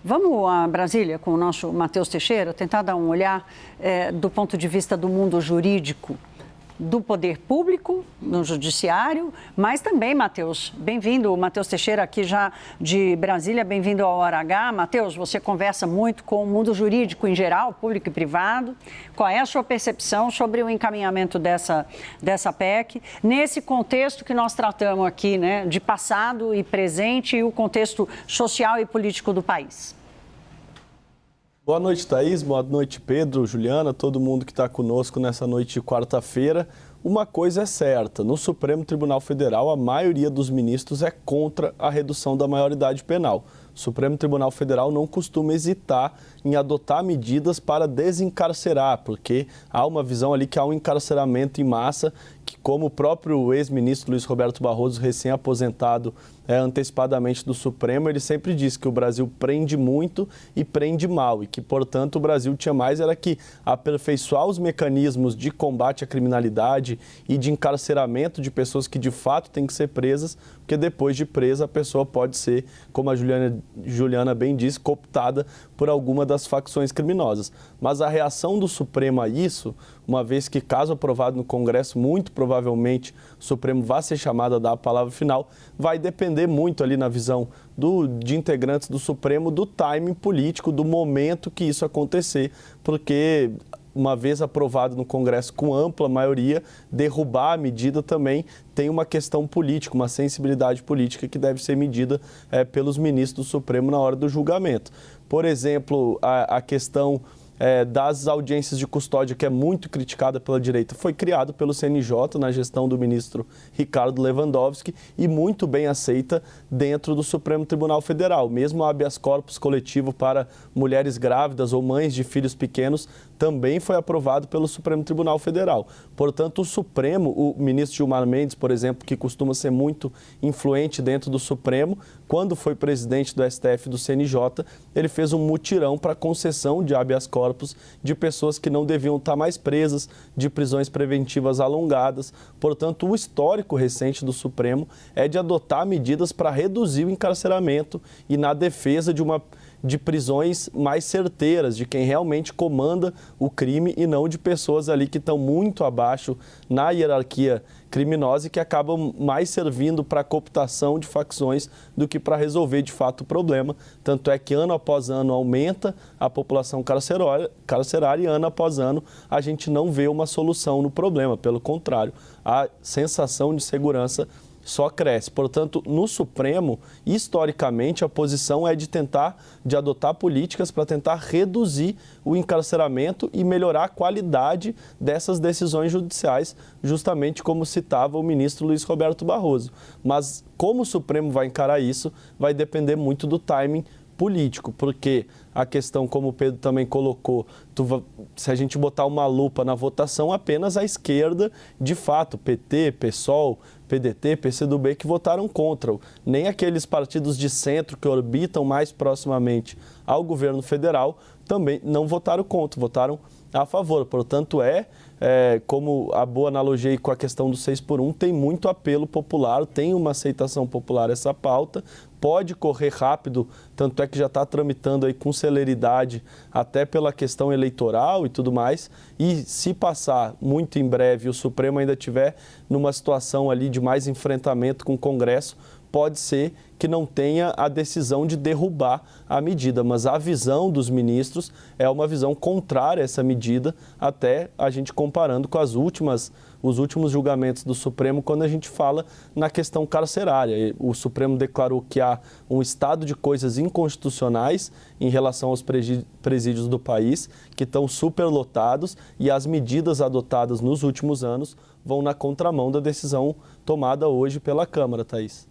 Vamos a Brasília com o nosso Matheus Teixeira, tentar dar um olhar do ponto de vista do mundo jurídico, do poder público, no judiciário, mas também, Matheus, bem-vindo, Matheus Teixeira aqui já de Brasília, bem-vindo ao Hora H. Matheus, você conversa muito com o mundo jurídico em geral, público e privado. Qual é a sua percepção sobre o encaminhamento dessa PEC, nesse contexto que nós tratamos aqui, né, de passado e presente e o contexto social e político do país? Boa noite, Thaís. Boa noite, Pedro, Juliana, todo mundo que está conosco nessa noite de quarta-feira. Uma coisa é certa, no Supremo Tribunal Federal, a maioria dos ministros é contra a redução da maioridade penal. O Supremo Tribunal Federal não costuma hesitar em adotar medidas para desencarcerar, porque há uma visão ali que há um encarceramento em massa, que como o próprio ex-ministro Luiz Roberto Barroso, recém-aposentado antecipadamente do Supremo, ele sempre disse que o Brasil prende muito e prende mal, e que, portanto, o Brasil tinha mais era que aperfeiçoar os mecanismos de combate à criminalidade e de encarceramento de pessoas que, de fato, têm que ser presas, porque depois de presa a pessoa pode ser, como a Juliana bem disse, cooptada por alguma das facções criminosas. Mas a reação do Supremo a isso, uma vez que, caso aprovado no Congresso, muito provavelmente o Supremo vai ser chamado a dar a palavra final, vai depender muito ali na visão de integrantes do Supremo do timing político, do momento que isso acontecer, porque uma vez aprovado no Congresso com ampla maioria, derrubar a medida também tem uma questão política, uma sensibilidade política que deve ser medida pelos ministros do Supremo na hora do julgamento. Por exemplo, a questão das audiências de custódia, que é muito criticada pela direita, foi criado pelo CNJ na gestão do ministro Ricardo Lewandowski e muito bem aceita dentro do Supremo Tribunal Federal. Mesmo o habeas corpus coletivo para mulheres grávidas ou mães de filhos pequenos também foi aprovado pelo Supremo Tribunal Federal. Portanto, o Supremo, o ministro Gilmar Mendes, por exemplo, que costuma ser muito influente dentro do Supremo, quando foi presidente do STF e do CNJ, ele fez um mutirão para concessão de habeas corpus de pessoas que não deviam estar mais presas, de prisões preventivas alongadas. Portanto, o histórico recente do Supremo é de adotar medidas para reduzir o encarceramento e na defesa de prisões mais certeiras, de quem realmente comanda o crime e não de pessoas ali que estão muito abaixo na hierarquia criminosa e que acabam mais servindo para a cooptação de facções do que para resolver de fato o problema. Tanto é que ano após ano aumenta a população carcerária e ano após ano a gente não vê uma solução no problema. Pelo contrário, a sensação de segurança só cresce. Portanto, no Supremo, historicamente, a posição é de adotar políticas para tentar reduzir o encarceramento e melhorar a qualidade dessas decisões judiciais, justamente como citava o ministro Luiz Roberto Barroso. Mas como o Supremo vai encarar isso, vai depender muito do timing político, porque a questão, como o Pedro também colocou, se a gente botar uma lupa na votação, apenas a esquerda, de fato, PT, PSOL, PDT, PCdoB, que votaram contra. Nem aqueles partidos de centro que orbitam mais proximamente ao governo federal também não votaram contra, votaram a favor. Portanto, como a boa analogia aí com a questão do 6x1, tem muito apelo popular, tem uma aceitação popular essa pauta, pode correr rápido, tanto é que já está tramitando aí com celeridade, até pela questão eleitoral e tudo mais, e se passar muito em breve o Supremo ainda estiver numa situação ali de mais enfrentamento com o Congresso, pode ser que não tenha a decisão de derrubar a medida, mas a visão dos ministros é uma visão contrária a essa medida, até a gente comparando com os últimos julgamentos do Supremo, quando a gente fala na questão carcerária. O Supremo declarou que há um estado de coisas inconstitucionais em relação aos presídios do país, que estão superlotados, e as medidas adotadas nos últimos anos vão na contramão da decisão tomada hoje pela Câmara, Thaís.